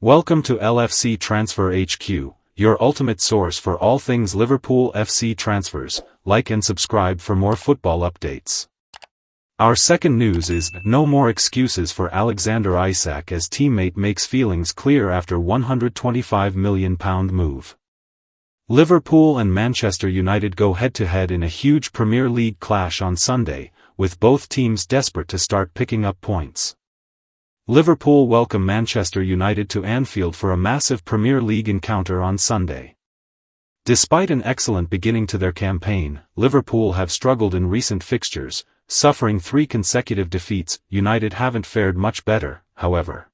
Welcome to LFC Transfer HQ, your ultimate source for all things Liverpool FC transfers. Like and subscribe for more football updates. Our second news is no more excuses for Alexander Isak as teammate makes feelings clear after £125 million move. Liverpool and Manchester United go head-to-head in a huge Premier League clash on Sunday, with both teams desperate to start picking up points. Liverpool welcome Manchester United to Anfield for a massive Premier League encounter on Sunday. Despite an excellent beginning to their campaign, Liverpool have struggled in recent fixtures, suffering 3 consecutive defeats. United haven't fared much better, however.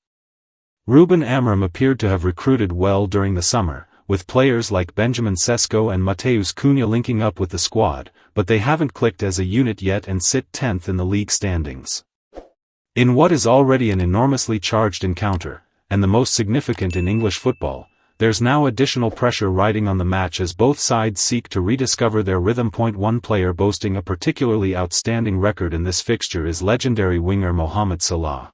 Ruben Amorim appeared to have recruited well during the summer, with players like Benjamin Sesko and Matheus Cunha linking up with the squad, but they haven't clicked as a unit yet and sit 10th in the league standings. In what is already an enormously charged encounter, and the most significant in English football, there's now additional pressure riding on the match as both sides seek to rediscover their rhythm. One player boasting a particularly outstanding record in this fixture is legendary winger Mohamed Salah.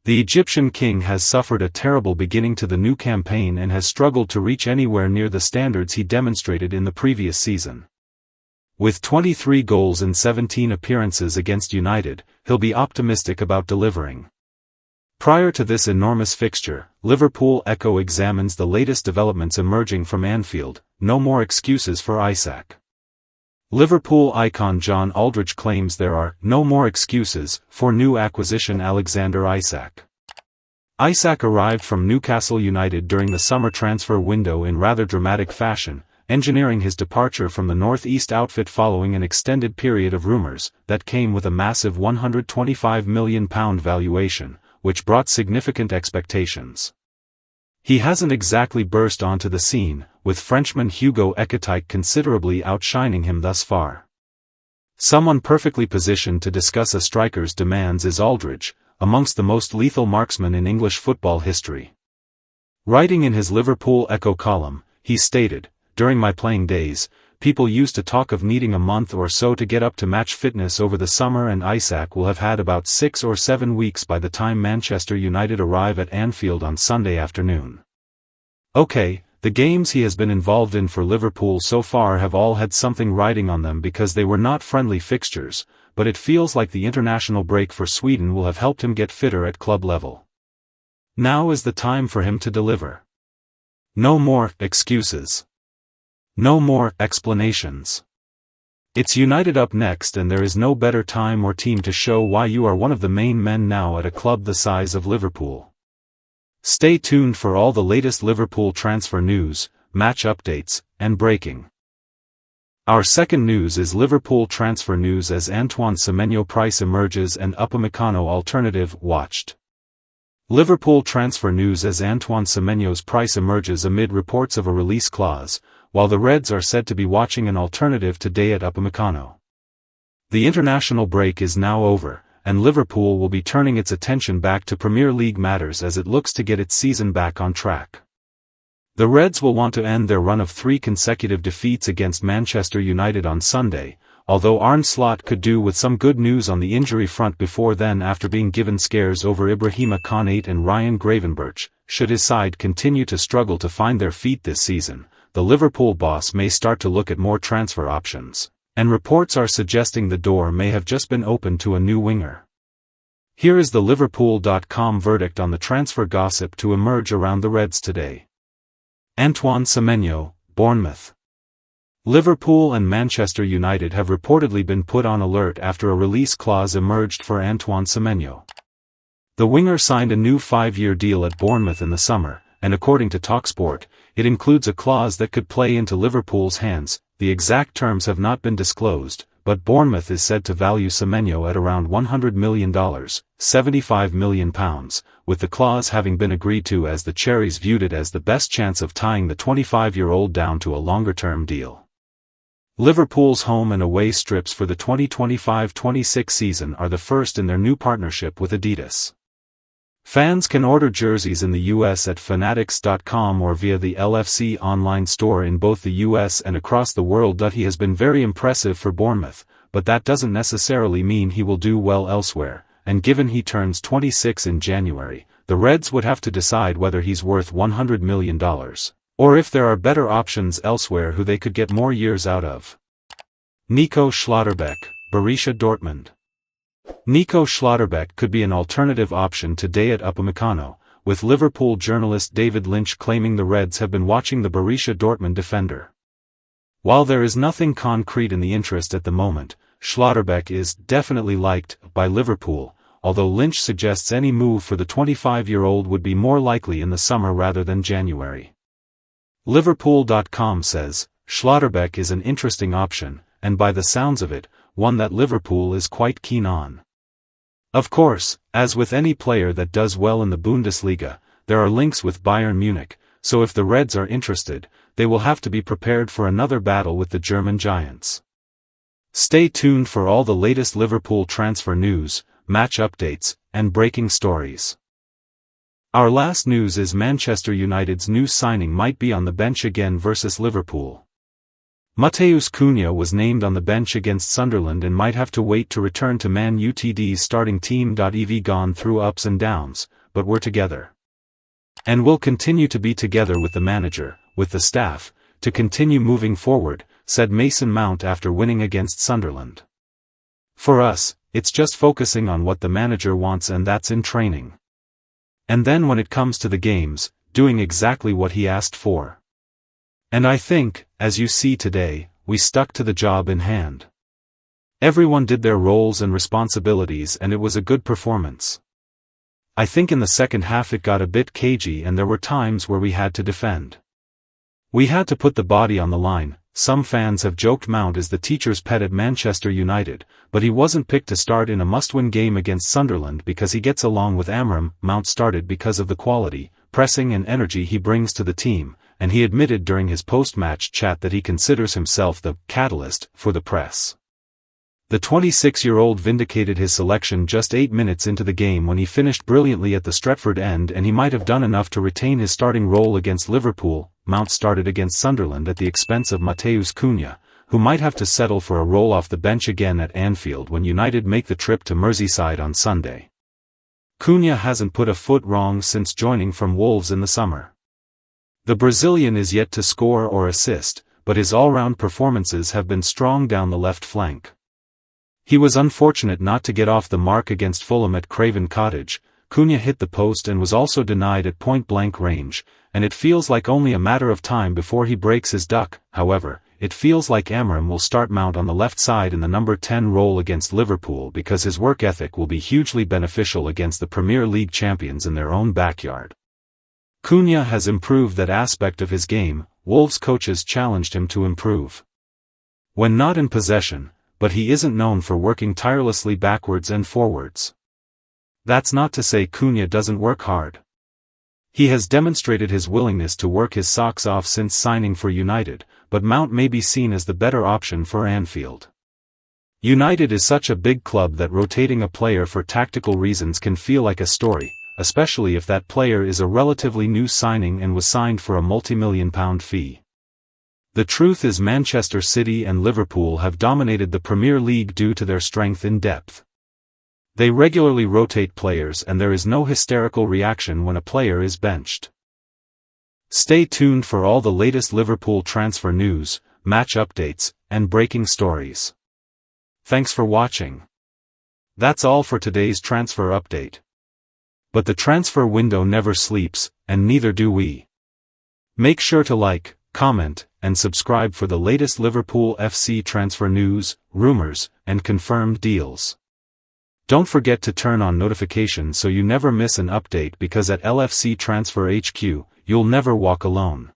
The Egyptian king has suffered a terrible beginning to the new campaign and has struggled to reach anywhere near the standards he demonstrated in the previous season. With 23 goals in 17 appearances against United, he'll be optimistic about delivering. Prior to this enormous fixture, Liverpool Echo examines the latest developments emerging from Anfield. No more excuses for Isak. Liverpool icon John Aldridge claims there are no more excuses for new acquisition Alexander Isak. Isak arrived from Newcastle United during the summer transfer window in rather dramatic fashion, engineering his departure from the North East outfit following an extended period of rumours that came with a massive £125 million valuation, which brought significant expectations. He hasn't exactly burst onto the scene, with Frenchman Hugo Ekitike considerably outshining him thus far. Someone perfectly positioned to discuss a striker's demands is Aldridge, amongst the most lethal marksmen in English football history. Writing in his Liverpool Echo column, he stated, "During my playing days, people used to talk of needing a month or so to get up to match fitness over the summer, and Isak will have had about 6 or 7 weeks by the time Manchester United arrive at Anfield on Sunday afternoon." Okay, the games he has been involved in for Liverpool so far have all had something riding on them because they were not friendly fixtures, but it feels like the international break for Sweden will have helped him get fitter at club level. Now is the time for him to deliver. No more excuses. No more explanations. It's United up next, and there is no better time or team to show why you are one of the main men now at a club the size of Liverpool. Stay tuned for all the latest Liverpool transfer news, match updates, and breaking. Our second news is Liverpool transfer news as Antoine Semenyo price emerges and Upamecano alternative watched. Liverpool transfer news as Antoine Semenyo's price emerges amid reports of a release clause, while the Reds are said to be watching an alternative today at Upamecano. The international break is now over, and Liverpool will be turning its attention back to Premier League matters as it looks to get its season back on track. The Reds will want to end their run of 3 consecutive defeats against Manchester United on Sunday, although Arne Slot could do with some good news on the injury front before then after being given scares over Ibrahima Konate and Ryan Gravenberch. Should his side continue to struggle to find their feet this season, the Liverpool boss may start to look at more transfer options, and reports are suggesting the door may have just been opened to a new winger. Here is the Liverpool.com verdict on the transfer gossip to emerge around the Reds today. Antoine Semenyo, Bournemouth. Liverpool and Manchester United have reportedly been put on alert after a release clause emerged for Antoine Semenyo. The winger signed a new 5-year deal at Bournemouth in the summer, and according to TalkSport, it includes a clause that could play into Liverpool's hands. The exact terms have not been disclosed, but Bournemouth is said to value Semenyo at around $100 million, £75 million, with the clause having been agreed to as the Cherries viewed it as the best chance of tying the 25-year-old down to a longer-term deal. Liverpool's home and away strips for the 2025-26 season are the first in their new partnership with Adidas. Fans can order jerseys in the US at fanatics.com or via the LFC online store in both the US and across the world. He has been very impressive for Bournemouth, but that doesn't necessarily mean he will do well elsewhere, and given he turns 26 in January, the Reds would have to decide whether he's worth $100 million, or if there are better options elsewhere who they could get more years out of. Nico Schlotterbeck, Borussia Dortmund. Nico Schlotterbeck could be an alternative option to Dayot Upamecano, with Liverpool journalist David Lynch claiming the Reds have been watching the Borussia Dortmund defender. While there is nothing concrete in the interest at the moment, Schlotterbeck is definitely liked by Liverpool, although Lynch suggests any move for the 25-year-old would be more likely in the summer rather than January. Liverpool.com says, Schlotterbeck is an interesting option, and by the sounds of it, one that Liverpool is quite keen on. Of course, as with any player that does well in the Bundesliga, there are links with Bayern Munich, so if the Reds are interested, they will have to be prepared for another battle with the German giants. Stay tuned for all the latest Liverpool transfer news, match updates, and breaking stories. Our last news is Manchester United's new signing might be on the bench again versus Liverpool. Matheus Cunha was named on the bench against Sunderland and might have to wait to return to Man Utd's starting team. Ev gone through ups and downs, but we're together. And will continue to be together with the manager, with the staff, to continue moving forward, said Mason Mount after winning against Sunderland. For us, it's just focusing on what the manager wants, and that's in training. And then when it comes to the games, doing exactly what he asked for. And I think, as you see today, we stuck to the job in hand. Everyone did their roles and responsibilities and it was a good performance. I think in the second half it got a bit cagey and there were times where we had to defend. We had to put the body on the line. Some fans have joked Mount is the teacher's pet at Manchester United, but he wasn't picked to start in a must-win game against Sunderland because he gets along with Amram. Mount started because of the quality, pressing and energy he brings to the team, and he admitted during his post-match chat that he considers himself the catalyst for the press. The 26-year-old vindicated his selection just 8 minutes into the game when he finished brilliantly at the Stretford end, and he might have done enough to retain his starting role against Liverpool. Mount started against Sunderland at the expense of Matheus Cunha, who might have to settle for a role off the bench again at Anfield when United make the trip to Merseyside on Sunday. Cunha hasn't put a foot wrong since joining from Wolves in the summer. The Brazilian is yet to score or assist, but his all-round performances have been strong down the left flank. He was unfortunate not to get off the mark against Fulham at Craven Cottage. Cunha hit the post and was also denied at point-blank range, and it feels like only a matter of time before he breaks his duck. However, it feels like Amram will start Mount on the left side in the number 10 role against Liverpool because his work ethic will be hugely beneficial against the Premier League champions in their own backyard. Cunha has improved that aspect of his game. Wolves coaches challenged him to improve when not in possession, but he isn't known for working tirelessly backwards and forwards. That's not to say Cunha doesn't work hard. He has demonstrated his willingness to work his socks off since signing for United, but Mount may be seen as the better option for Anfield. United is such a big club that rotating a player for tactical reasons can feel like a story, especially if that player is a relatively new signing and was signed for a multi-million-pound fee. The truth is Manchester City and Liverpool have dominated the Premier League due to their strength in depth. They regularly rotate players and there is no hysterical reaction when a player is benched. Stay tuned for all the latest Liverpool transfer news, match updates, and breaking stories. Thanks for watching. That's all for today's transfer update. But the transfer window never sleeps, and neither do we. Make sure to like, comment, and subscribe for the latest Liverpool FC transfer news, rumors, and confirmed deals. Don't forget to turn on notifications so you never miss an update, because at LFC Transfer HQ, you'll never walk alone.